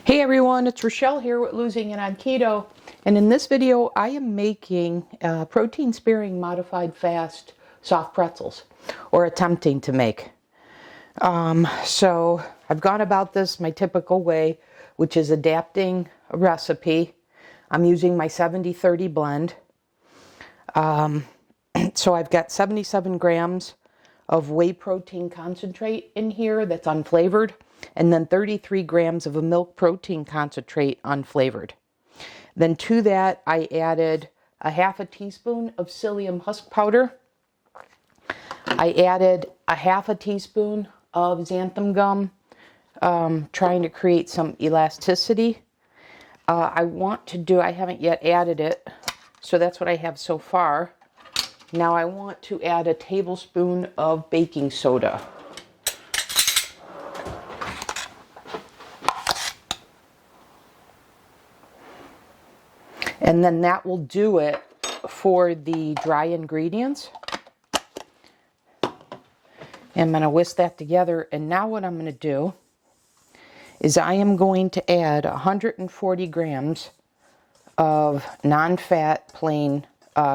Hey everyone, it's Rochelle here with Losing It on Keto, and in this video I am making protein sparing modified fast soft pretzels, or attempting to make. So I've gone about this my typical way, which is adapting a recipe. I'm using my 70-30 blend. So I've got 77 grams of whey protein concentrate in here that's unflavored, and then 33 grams of a milk protein concentrate unflavored. Then to that I added a half a teaspoon of Psyllium husk powder. I added a half a teaspoon of Xanthan Gum, trying to create some elasticity. I haven't yet added it, so that's what I have so far. Now I want to add a tablespoon of baking soda. And then that will do it for the dry ingredients. I'm going to whisk that together. And now what I'm going to do is I am going to add 140 grams of non-fat plain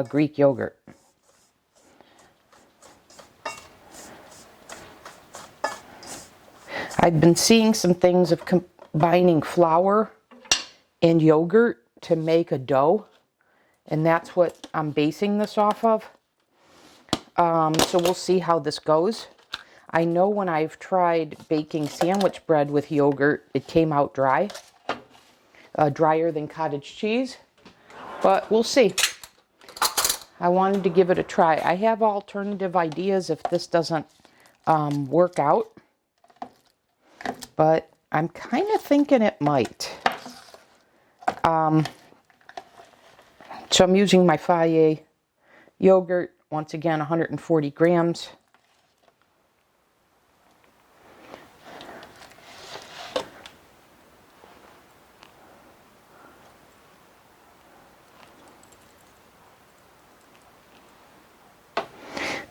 Greek yogurt. I've been seeing some things of combining flour and yogurt to make a dough, and that's what I'm basing this off of. So we'll see how this goes. I know when I've tried baking sandwich bread with yogurt, it came out dry, drier than cottage cheese, but we'll see. I wanted to give it a try. I have alternative ideas if this doesn't work out, but I'm kind of thinking it might. So I'm using my Fage yogurt, once again 140 grams.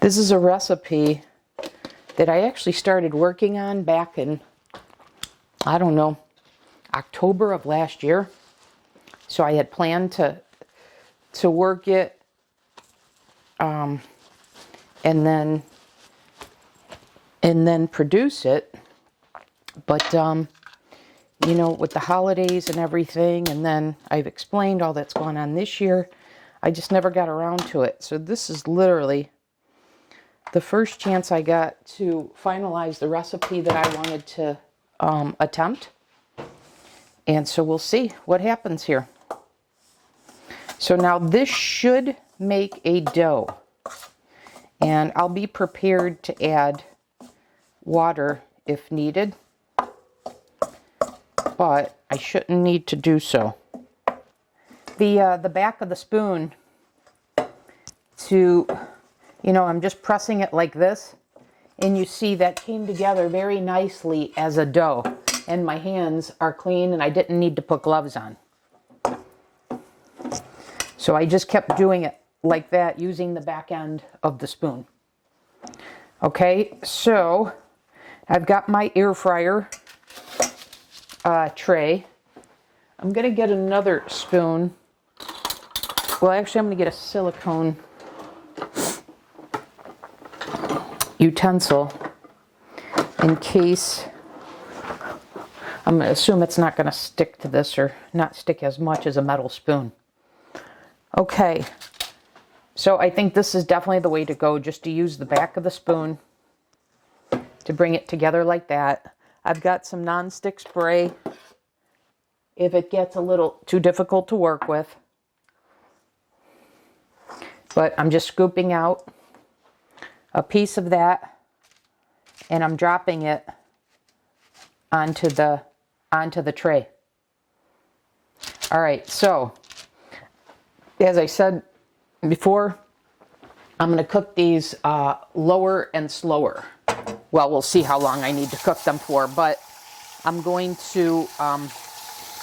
This is a recipe that I actually started working on back in, I don't know, October of last year. So I had planned to work it, and then produce it. But you know, with the holidays and everything, and then I've explained all that's going on this year, I just never got around to it. So this is literally the first chance I got to finalize the recipe that I wanted to attempt. And so we'll see what happens here. So now this should make a dough, and I'll be prepared to add water if needed, but I shouldn't need to do so. The back of the spoon, I'm just pressing it like this, and you see that came together very nicely as a dough, and my hands are clean and I didn't need to put gloves on. So I just kept doing it like that using the back end of the spoon. Okay, so I've got my air fryer tray. I'm going to get another spoon. Well, actually I'm going to get a silicone utensil in case. I'm going to assume it's not going to stick to this, or not stick as much as a metal spoon. Okay, so I think this is definitely the way to go, just to use the back of the spoon to bring it together like that. I've got some non-stick spray if it gets a little too difficult to work with. But I'm just scooping out a piece of that, and I'm dropping it onto the tray. All right, so as I said before, I'm going to cook these lower and slower. Well, we'll see how long I need to cook them for, but I'm going to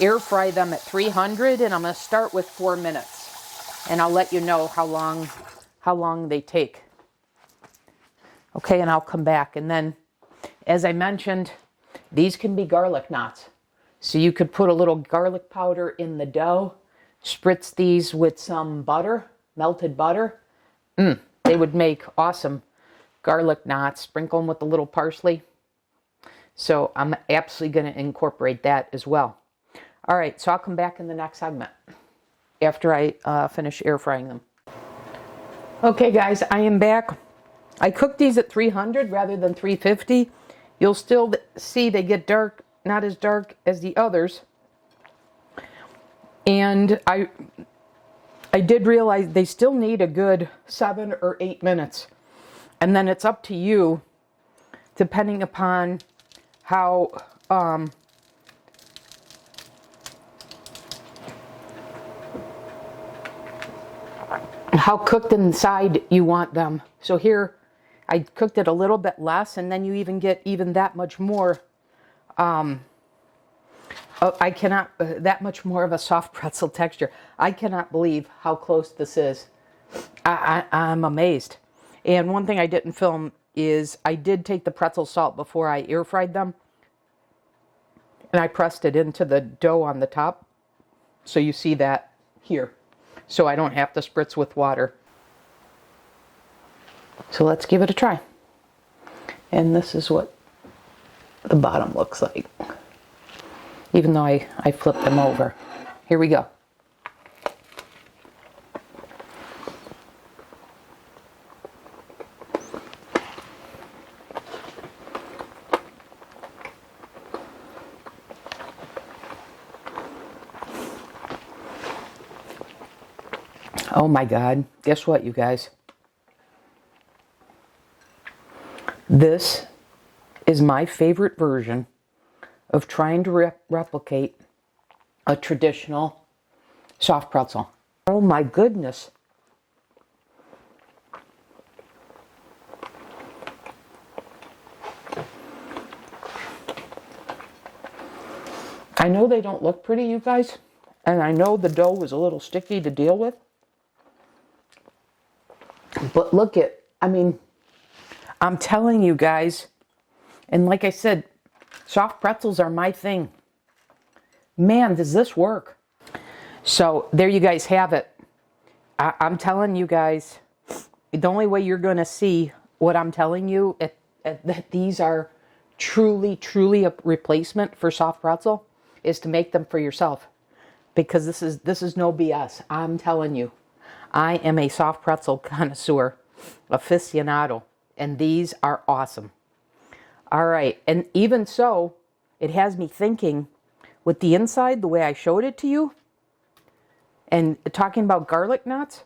air fry them at 300, and I'm going to start with 4 minutes, and I'll let you know how long they take. Okay, and I'll come back. And then, as I mentioned, these can be garlic knots. So you could put a little garlic powder in the dough, spritz these with some butter, melted butter. They would make awesome garlic knots. Sprinkle them with a little parsley. So I'm absolutely going to incorporate that as well. All right, so I'll come back in the next segment after I finish air frying them. Okay guys, I am back. I cooked these at 300 rather than 350. You'll still see they get dark, not as dark as the others. And I did realize they still need a good 7 or 8 minutes. And then it's up to you, depending upon how cooked inside you want them. So here, I cooked it a little bit less, and then you even get that much more. That much more of a soft pretzel texture. I cannot believe how close this is. I'm amazed. And one thing I didn't film is I did take the pretzel salt before I air fried them, and I pressed it into the dough on the top. So you see that here. So I don't have to spritz with water. So let's give it a try. And this is what the bottom looks like. Even though I flipped them over. Here we go. Oh my God, guess what, you guys? This is my favorite version of trying to replicate a traditional soft pretzel. Oh my goodness. I know they don't look pretty, you guys, and I know the dough was a little sticky to deal with. But look at, I'm telling you guys, and like I said, soft pretzels are my thing. Man, does this work. So there you guys have it. I'm telling you guys, the only way you're going to see what I'm telling you, that these are truly a replacement for soft pretzel, is to make them for yourself. Because this is no BS. I'm telling you. I am a soft pretzel connoisseur, aficionado, and these are awesome. All right, and even so, it has me thinking with the inside, the way I showed it to you, and talking about garlic knots,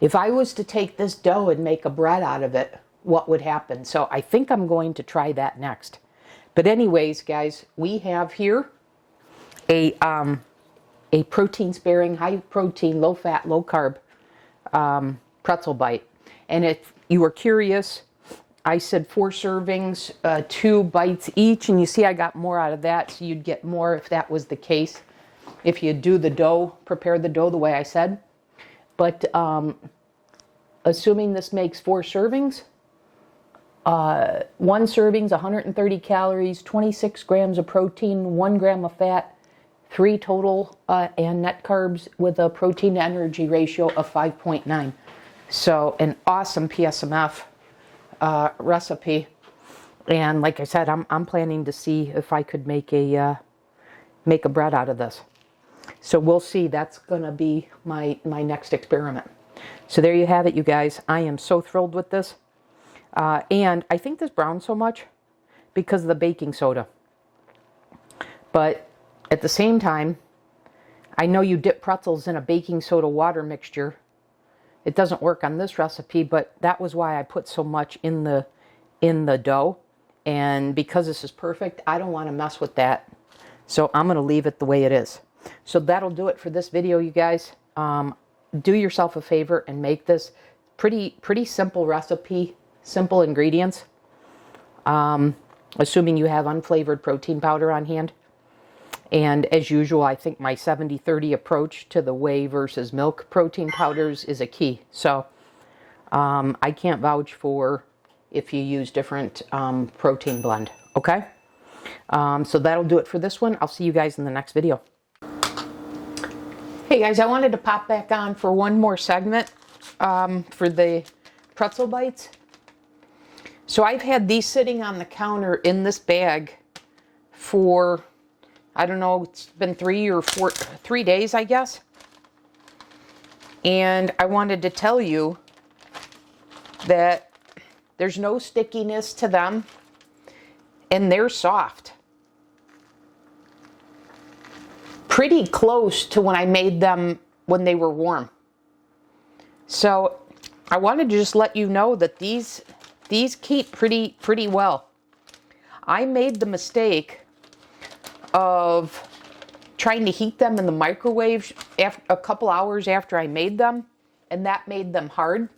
if I was to take this dough and make a bread out of it, what would happen? So I think I'm going to try that next. But anyways, guys, we have here a protein-sparing, high-protein, low-fat, low-carb pretzel bite. And if you were curious, I said 4 servings, 2 bites each, and you see I got more out of that, so you'd get more if that was the case, if you do the dough, prepare the dough the way I said. But assuming this makes 4 servings, 1 serving's 130 calories, 26 grams of protein, 1 gram of fat, 3 total and net carbs with a protein to energy ratio of 5.9. So an awesome PSMF recipe. And like I said, I'm planning to see if I could make a bread out of this. So we'll see. That's gonna be my next experiment. So there you have it, you guys. I am so thrilled with this. And I think this browned so much because of the baking soda. But at the same time, I know you dip pretzels in a baking soda water mixture. It doesn't work on this recipe, but that was why I put so much in the dough. And because this is perfect, I don't want to mess with that. So I'm going to leave it the way it is. So that'll do it for this video, you guys. Do yourself a favor and make this pretty simple recipe, simple ingredients. Assuming you have unflavored protein powder on hand. And as usual, I think my 70-30 approach to the whey versus milk protein powders is a key. So I can't vouch for if you use different protein blend. Okay? So that'll do it for this one. I'll see you guys in the next video. Hey guys, I wanted to pop back on for one more segment for the pretzel bites. So I've had these sitting on the counter in this bag for, I don't know, it's been 3 days, I guess. And I wanted to tell you that there's no stickiness to them and they're soft. Pretty close to when I made them when they were warm. So I wanted to just let you know that these keep pretty well. I made the mistake of trying to heat them in the microwave a couple hours after I made them, and that made them hard.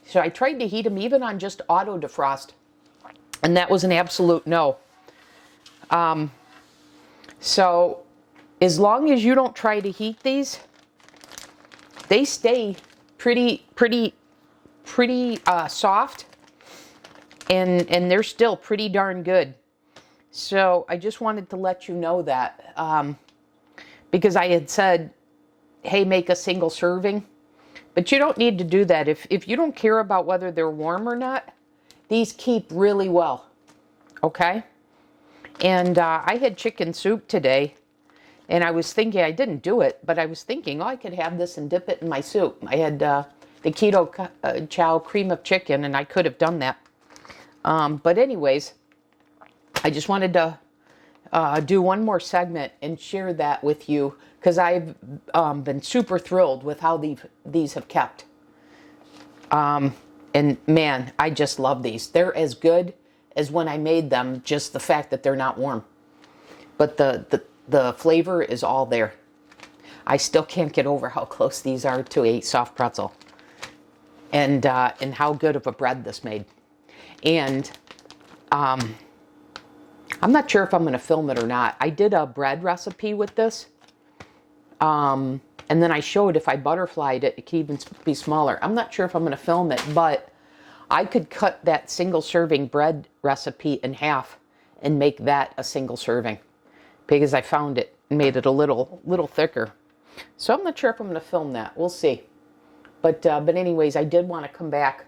So I tried to heat them even on just auto defrost, and that was an absolute no. So as long as you don't try to heat these, they stay pretty soft, and they're still pretty darn good. So I just wanted to let you know that, because I had said, hey, make a single serving, but you don't need to do that. If you don't care about whether they're warm or not, these keep really well, okay? And I had chicken soup today, and I was thinking, I didn't do it, but I was thinking, oh, I could have this and dip it in my soup. I had the Keto Chow cream of chicken, and I could have done that. But anyways, I just wanted to do one more segment and share that with you, because I've been super thrilled with how these have kept. And man, I just love these. They're as good as when I made them, just the fact that they're not warm. But the flavor is all there. I still can't get over how close these are to a soft pretzel. And how good of a bread this made. And I'm not sure if I'm going to film it or not. I did a bread recipe with this. And then I showed if I butterflied it, it could even be smaller. I'm not sure if I'm going to film it, but I could cut that single serving bread recipe in half and make that a single serving, because I found it and made it a little thicker. So I'm not sure if I'm going to film that. We'll see. But anyways, I did want to come back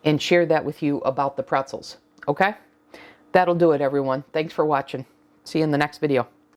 and share that with you about the pretzels. Okay? That'll do it, everyone. Thanks for watching. See you in the next video.